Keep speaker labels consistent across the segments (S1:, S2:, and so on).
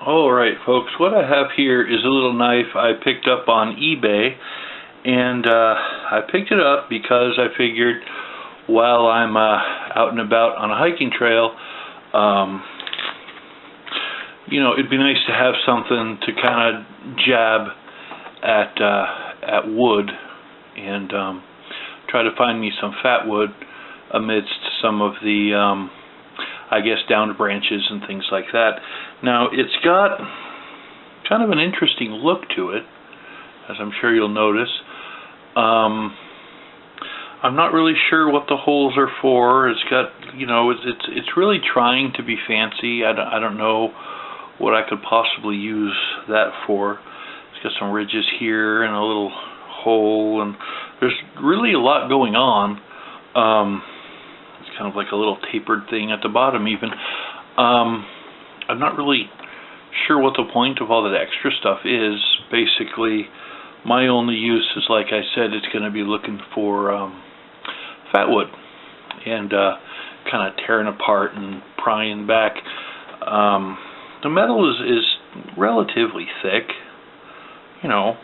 S1: Alright folks, what I have here is a little knife I picked up on eBay, and I picked it up because I figured while I'm out and about on a hiking trail, you know, it'd be nice to have something to kind of jab at wood and try to find me some fatwood amidst some of the I guess downed branches and things like that. Now it's got kind of an interesting look to it, as I'm sure you'll notice. I'm not really sure what the holes are for. It's got, you know, it's really trying to be fancy. I don't know what I could possibly use that for. It's got some ridges here and a little hole, and there's really a lot going on. Kind of like a little tapered thing at the bottom even. I'm not really sure what the point of all that extra stuff is. Basically, my only use is, like I said, it's going to be looking for fatwood and kind of tearing apart and prying back. The metal is relatively thick, you know.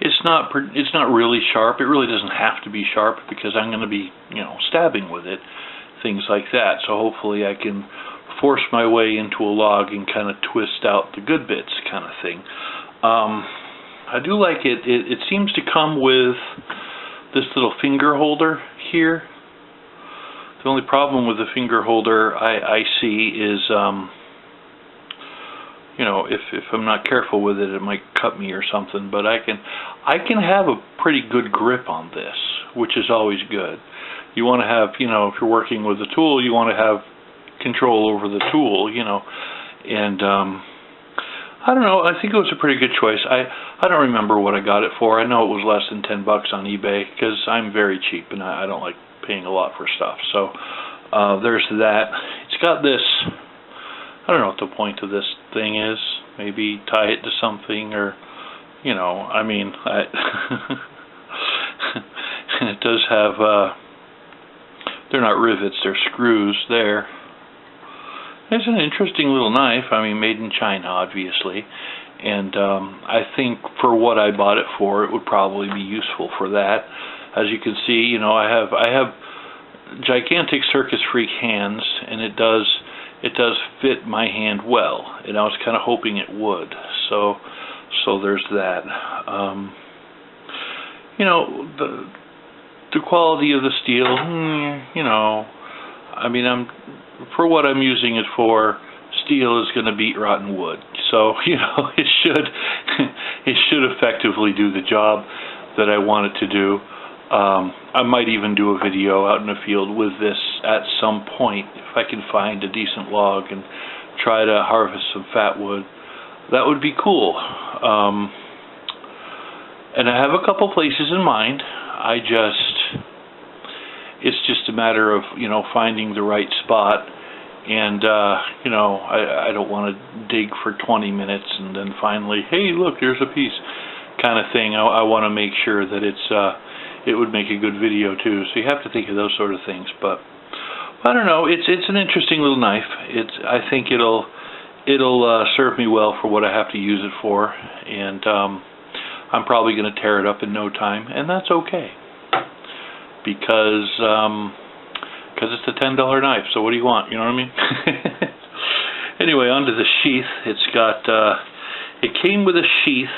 S1: It's not really sharp. It really doesn't have to be sharp because I'm going to be, you know, stabbing with it, things like that. So hopefully I can force my way into a log and kind of twist out the good bits, kind of thing. I do like it. It seems to come with this little finger holder here. The only problem with the finger holder I see is, you know, if I'm not careful with it, it might cut me or something. But I can have a pretty good grip on this, which is always good. You want to have, you know, if you're working with a tool, you want to have control over the tool, you know. And I don't know. I think it was a pretty good choice. I don't remember what I got it for. I know it was less than $10 on eBay because I'm very cheap and I don't like paying a lot for stuff. So there's that. It's got this. I don't know what the point of this thing is. Maybe tie it to something, or, you know, I mean, and it does have, they're not rivets, they're screws there. It's an interesting little knife. I mean, made in China, obviously. And I think for what I bought it for, it would probably be useful for that. As you can see, you know, I have gigantic circus freak hands, and it does fit my hand well, and I was kind of hoping it would. So there's that. You know, the quality of the steel, you know, I mean, for what I'm using it for, steel is going to beat rotten wood. So, you know, it should effectively do the job that I want it to do. I might even do a video out in the field with this at some point if I can find a decent log and try to harvest some fatwood. That would be cool. And I have a couple places in mind. It's just a matter of, you know, finding the right spot. And, you know, I don't want to dig for 20 minutes and then finally, hey, look, there's a piece kind of thing. I want to make sure that it would make a good video too, so you have to think of those sort of things. But I don't know, it's an interesting little knife. I think it'll serve me well for what I have to use it for, and I'm probably going to tear it up in no time, and that's okay, because it's a $10 knife. So what do you want? You know what I mean? Anyway, onto the sheath. It's got it came with a sheath.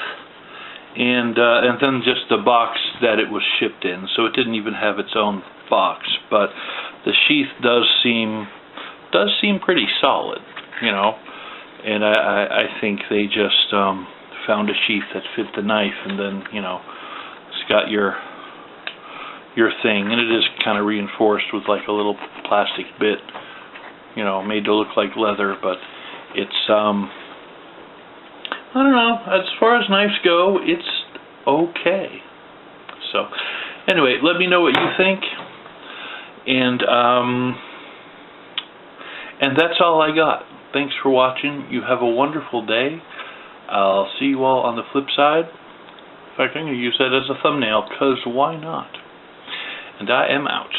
S1: And then just the box that it was shipped in, so it didn't even have its own box. But the sheath does seem pretty solid, you know. And I think they just found a sheath that fit the knife, and then, you know, it's got your thing, and it is kind of reinforced with like a little plastic bit, you know, made to look like leather. But it's I don't know, as far as knives go, it's okay. So, anyway, let me know what you think. And that's all I got. Thanks for watching. You have a wonderful day. I'll see you all on the flip side. In fact, I'm going to use that as a thumbnail, because why not? And I am out.